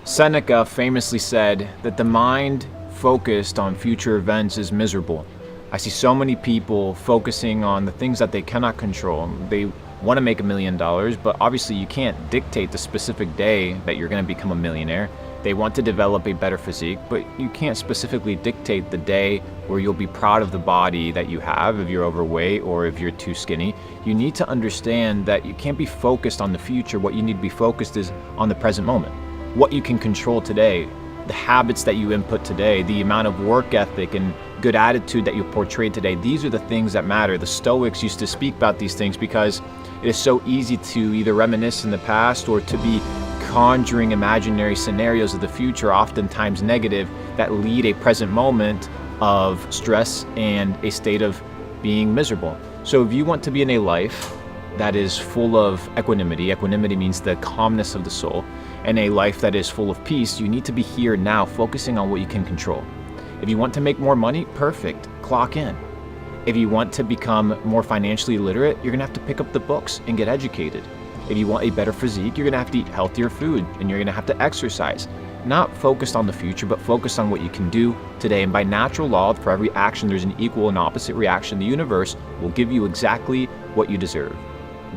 Seneca famously said that the mind focused on future events is miserable. I see so many people focusing on the things that they cannot control. They want to make $1 million, but obviously you can't dictate the specific day that you're going to become a millionaire. They want to develop a better physique, but you can't specifically dictate the day where you'll be proud of the body that you have if you're overweight or if you're too skinny. You need to understand that you can't be focused on the future. What you need to be focused is on the present moment. What you can control today, the habits that you input today, the amount of work ethic and good attitude that you portray today. These are the things that matter. The Stoics used to speak about these things because it is so easy to either reminisce in the past or to be conjuring imaginary scenarios of the future, oftentimes negative, that lead a present moment of stress and a state of being miserable. So if you want to be in a life that is full of equanimity, equanimity means the calmness of the soul, and a life that is full of peace, you need to be here now, focusing on what you can control. If you want to make more money, perfect, clock in. If you want to become more financially literate, you're gonna have to pick up the books and get educated. If you want a better physique, you're gonna have to eat healthier food and you're gonna have to exercise. Not focused on the future, but focused on what you can do today. And by natural law, for every action, there's an equal and opposite reaction. The universe will give you exactly what you deserve.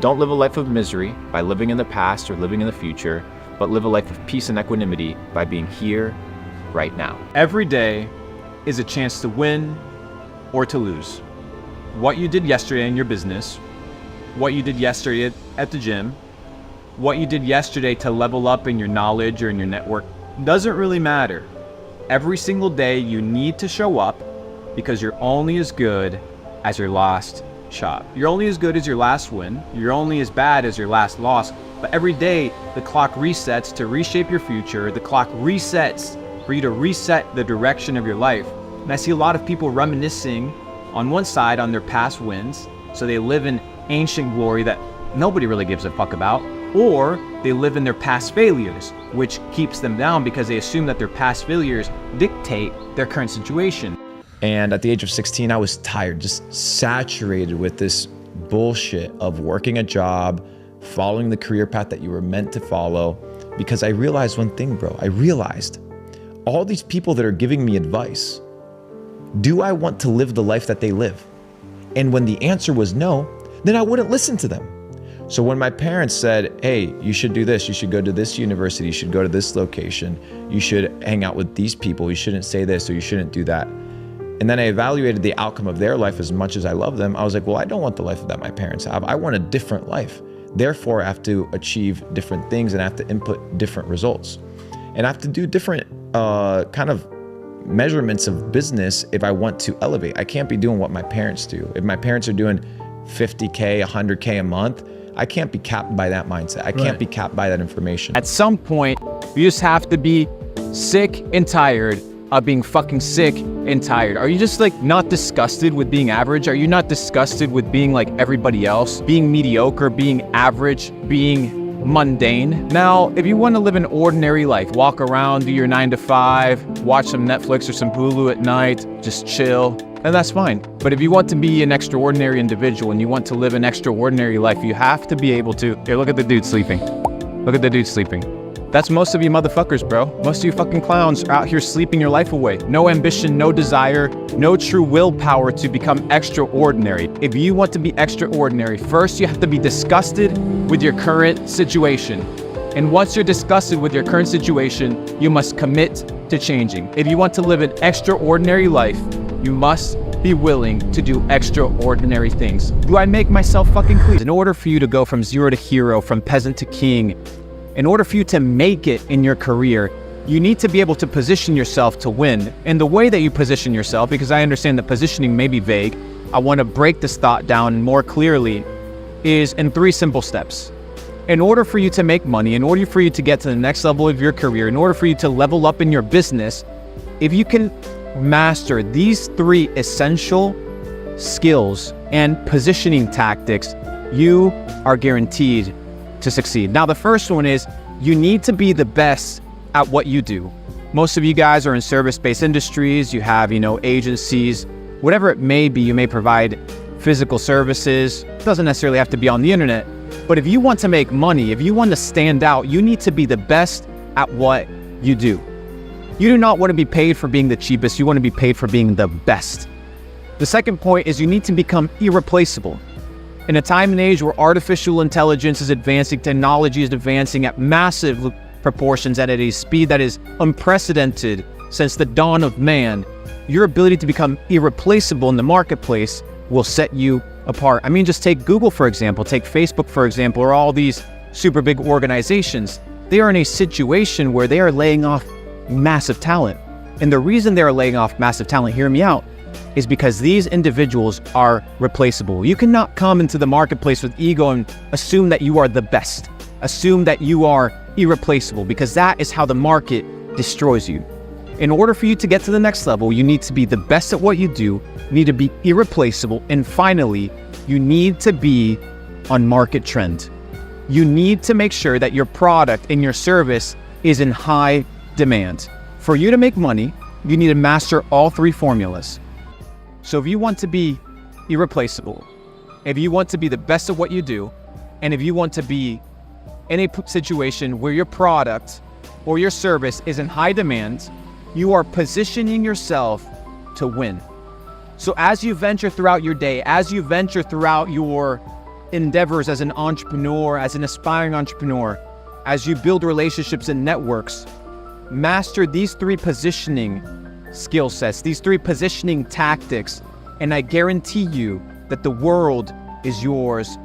Don't live a life of misery by living in the past or living in the future, but live a life of peace and equanimity by being here, right now. Every day is a chance to win or to lose. What you did yesterday in your business, what you did yesterday at the gym, what you did yesterday to level up in your knowledge or in your network, doesn't really matter. Every single day you need to show up because you're only as good as your last shot. You're only as good as your last win. You're only as bad as your last loss. But every day the clock resets to reshape your future. The clock resets for you to reset the direction of your life. And I see a lot of people reminiscing on one side on their past wins. So they live in ancient glory that nobody really gives a fuck about. Or they live in their past failures, which keeps them down because they assume that their past failures dictate their current situation. And at the age of 16, I was tired, just saturated with this bullshit of working a job, following the career path that you were meant to follow. Because I realized one thing, bro. I realized all these people that are giving me advice, do I want to live the life that they live? And when the answer was no, then I wouldn't listen to them. So when my parents said, hey, you should do this, you should go to this university, you should go to this location, you should hang out with these people, you shouldn't say this or you shouldn't do that. And then I evaluated the outcome of their life as much as I love them. I was like, well, I don't want the life that my parents have. I want a different life. Therefore, I have to achieve different things and I have to input different results. And I have to do different kind of measurements of business if I want to elevate. I can't be doing what my parents do. If my parents are doing 50K, 100K a month, I can't be capped by that mindset. I can't be capped by that information. At some point, you just have to be sick and tired of being fucking sick and tired. Are you just like not disgusted with being average? Are you not disgusted with being like everybody else? Being mediocre, being average, being mundane? Now, if you want to live an ordinary life, walk around, do your 9 to 5, watch some Netflix or some Hulu at night, just chill, then that's fine. But if you want to be an extraordinary individual and you want to live an extraordinary life, you have to be able to, here, look at the dude sleeping. Look at the dude sleeping. That's most of you motherfuckers, bro. Most of you fucking clowns are out here sleeping your life away. No ambition, no desire, no true willpower to become extraordinary. If you want to be extraordinary, first you have to be disgusted with your current situation. And once you're disgusted with your current situation, you must commit to changing. If you want to live an extraordinary life, you must be willing to do extraordinary things. Do I make myself fucking clear? In order for you to go from zero to hero, from peasant to king, in order for you to make it in your career, you need to be able to position yourself to win. And the way that you position yourself, because I understand that positioning may be vague, I want to break this thought down more clearly, is in 3 simple steps. In order for you to make money, in order for you to get to the next level of your career, in order for you to level up in your business, if you can master these 3 essential skills and positioning tactics, you are guaranteed to succeed. Now, the first one is you need to be the best at what you do. Most of you guys are in service-based industries. You have, agencies, whatever it may be. You may provide physical services. It doesn't necessarily have to be on the internet. But if you want to make money, if you want to stand out, you need to be the best at what you do. You do not want to be paid for being the cheapest, you want to be paid for being the best. The second point is you need to become irreplaceable. In a time and age where artificial intelligence is advancing, technology is advancing at massive proportions and at a speed that is unprecedented since the dawn of man, your ability to become irreplaceable in the marketplace will set you apart. I mean, just take Google, for example, take Facebook, for example, or all these super big organizations. They are in a situation where they are laying off massive talent. And the reason they are laying off massive talent, hear me out, is because these individuals are replaceable. You cannot come into the marketplace with ego and assume that you are the best. Assume that you are irreplaceable, because that is how the market destroys you. In order for you to get to the next level, you need to be the best at what you do, you need to be irreplaceable, and finally, you need to be on market trend. You need to make sure that your product and your service is in high demand. For you to make money, you need to master all three formulas. So if you want to be irreplaceable, if you want to be the best at what you do, and if you want to be in a situation where your product or your service is in high demand, you are positioning yourself to win. So as you venture throughout your day, as you venture throughout your endeavors as an entrepreneur, as an aspiring entrepreneur, as you build relationships and networks, master these three positioning skill sets, these three positioning tactics, and I guarantee you that the world is yours